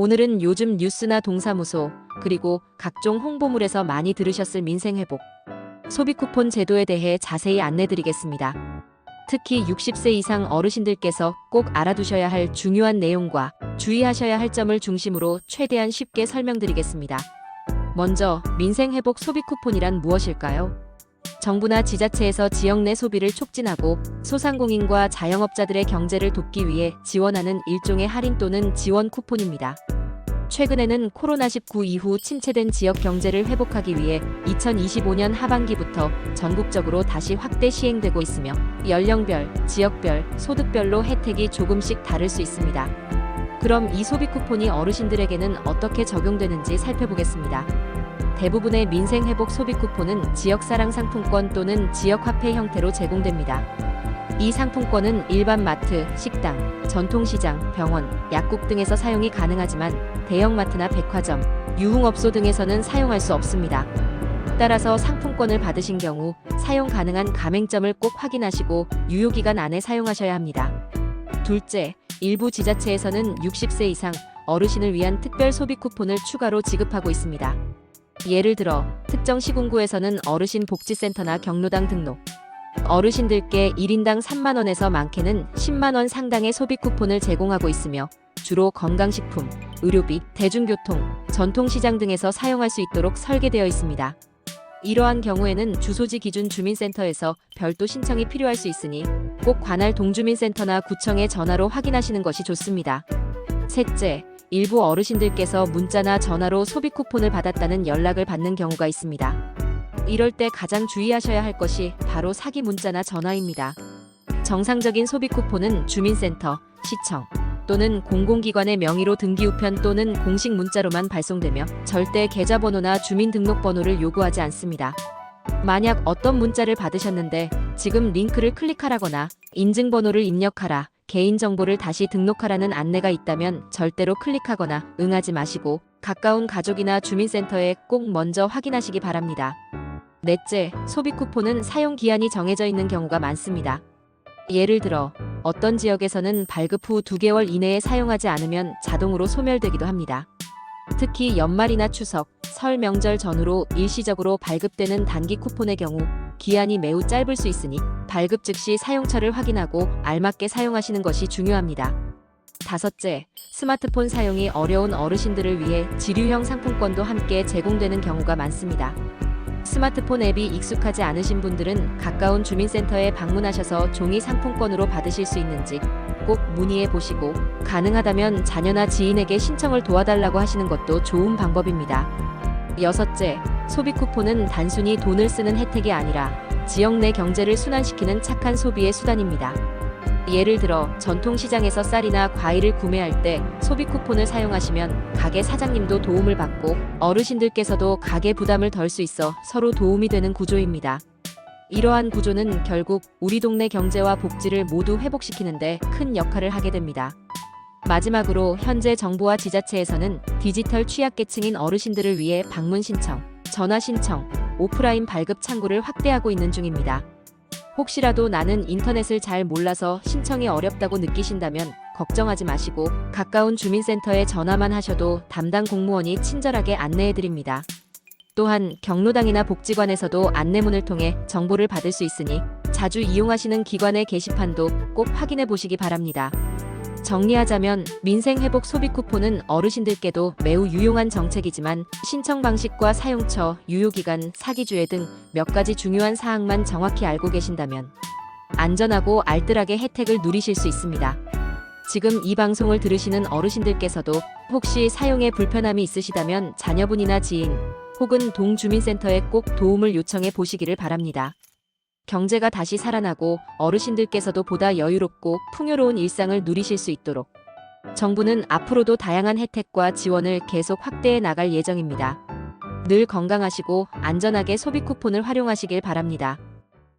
오늘은 요즘 뉴스나 동사무소, 그리고 각종 홍보물에서 많이 들으셨을 민생회복, 소비쿠폰 제도에 대해 자세히 안내드리겠습니다. 특히 60세 이상 어르신들께서 꼭 알아두셔야 할 중요한 내용과 주의하셔야 할 점을 중심으로 최대한 쉽게 설명드리겠습니다. 먼저 민생회복 소비쿠폰이란 무엇일까요? 정부나 지자체에서 지역 내 소비를 촉진하고 소상공인과 자영업자들의 경제를 돕기 위해 지원하는 일종의 할인 또는 지원 쿠폰입니다. 최근에는 코로나19 이후 침체된 지역 경제를 회복하기 위해 2025년 하반기부터 전국적으로 다시 확대 시행되고 있으며 연령별, 지역별, 소득별로 혜택이 조금씩 다를 수 있습니다. 그럼 이 소비 쿠폰이 어르신들에게는 어떻게 적용되는지 살펴보겠습니다. 대부분의 민생회복 소비 쿠폰은 지역사랑 상품권 또는 지역화폐 형태로 제공됩니다. 이 상품권은 일반 마트, 식당, 전통시장, 병원, 약국 등에서 사용이 가능하지만 대형마트나 백화점, 유흥업소 등에서는 사용할 수 없습니다. 따라서 상품권을 받으신 경우 사용 가능한 가맹점을 꼭 확인하시고 유효기간 안에 사용하셔야 합니다. 둘째, 일부 지자체에서는 60세 이상 어르신을 위한 특별 소비 쿠폰을 추가로 지급하고 있습니다. 예를 들어 특정 시군구에서는 어르신 복지센터나 경로당 등록, 어르신들께 1인당 3만원에서 많게는 10만원 상당의 소비 쿠폰을 제공하고 있으며 주로 건강식품, 의료비, 대중교통, 전통시장 등에서 사용할 수 있도록 설계되어 있습니다. 이러한 경우에는 주소지 기준 주민센터에서 별도 신청이 필요할 수 있으니 꼭 관할 동주민센터나 구청에 전화로 확인하시는 것이 좋습니다. 셋째, 일부 어르신들께서 문자나 전화로 소비 쿠폰을 받았다는 연락을 받는 경우가 있습니다. 이럴 때 가장 주의하셔야 할 것이 바로 사기 문자나 전화입니다. 정상적인 소비 쿠폰은 주민센터, 시청 또는 공공기관의 명의로 등기 우편 또는 공식 문자로만 발송되며 절대 계좌번호나 주민등록번호를 요구하지 않습니다. 만약 어떤 문자를 받으셨는데 지금 링크를 클릭하라거나 인증번호를 입력하라, 개인정보를 다시 등록하라는 안내가 있다면 절대로 클릭하거나 응하지 마시고 가까운 가족이나 주민센터에 꼭 먼저 확인하시기 바랍니다. 넷째, 소비 쿠폰은 사용 기한이 정해져 있는 경우가 많습니다. 예를 들어 어떤 지역에서는 발급 후 2개월 이내에 사용하지 않으면 자동으로 소멸되기도 합니다. 특히 연말이나 추석, 설 명절 전후로 일시적으로 발급되는 단기 쿠폰의 경우 기한이 매우 짧을 수 있으니 발급 즉시 사용처를 확인하고 알맞게 사용하시는 것이 중요합니다. 다섯째, 스마트폰 사용이 어려운 어르신들을 위해 지류형 상품권도 함께 제공되는 경우가 많습니다. 스마트폰 앱이 익숙하지 않으신 분들은 가까운 주민센터에 방문하셔서 종이 상품권으로 받으실 수 있는지 꼭 문의해 보시고 가능하다면 자녀나 지인에게 신청을 도와달라고 하시는 것도 좋은 방법입니다. 여섯째, 소비 쿠폰은 단순히 돈을 쓰는 혜택이 아니라 지역 내 경제를 순환시키는 착한 소비의 수단입니다. 예를 들어 전통시장에서 쌀이나 과일을 구매할 때 소비 쿠폰을 사용하시면 가게 사장님도 도움을 받고 어르신들께서도 가게 부담을 덜 수 있어 서로 도움이 되는 구조입니다. 이러한 구조는 결국 우리 동네 경제와 복지를 모두 회복시키는데 큰 역할을 하게 됩니다. 마지막으로 현재 정부와 지자체에서는 디지털 취약계층인 어르신들을 위해 방문 신청, 전화 신청, 오프라인 발급 창구를 확대하고 있는 중입니다. 혹시라도 나는 인터넷을 잘 몰라서 신청이 어렵다고 느끼신다면 걱정하지 마시고 가까운 주민센터에 전화만 하셔도 담당 공무원이 친절하게 안내해드립니다. 또한 경로당이나 복지관에서도 안내문을 통해 정보를 받을 수 있으니 자주 이용하시는 기관의 게시판도 꼭 확인해 보시기 바랍니다. 정리하자면 민생회복 소비 쿠폰은 어르신들께도 매우 유용한 정책이지만 신청 방식과 사용처, 유효기간, 사기주의 등 몇 가지 중요한 사항만 정확히 알고 계신다면 안전하고 알뜰하게 혜택을 누리실 수 있습니다. 지금 이 방송을 들으시는 어르신들께서도 혹시 사용에 불편함이 있으시다면 자녀분이나 지인 혹은 동주민센터에 꼭 도움을 요청해 보시기를 바랍니다. 경제가 다시 살아나고 어르신들께서도 보다 여유롭고 풍요로운 일상을 누리실 수 있도록 정부는 앞으로도 다양한 혜택과 지원을 계속 확대해 나갈 예정입니다. 늘 건강하시고 안전하게 소비 쿠폰을 활용하시길 바랍니다.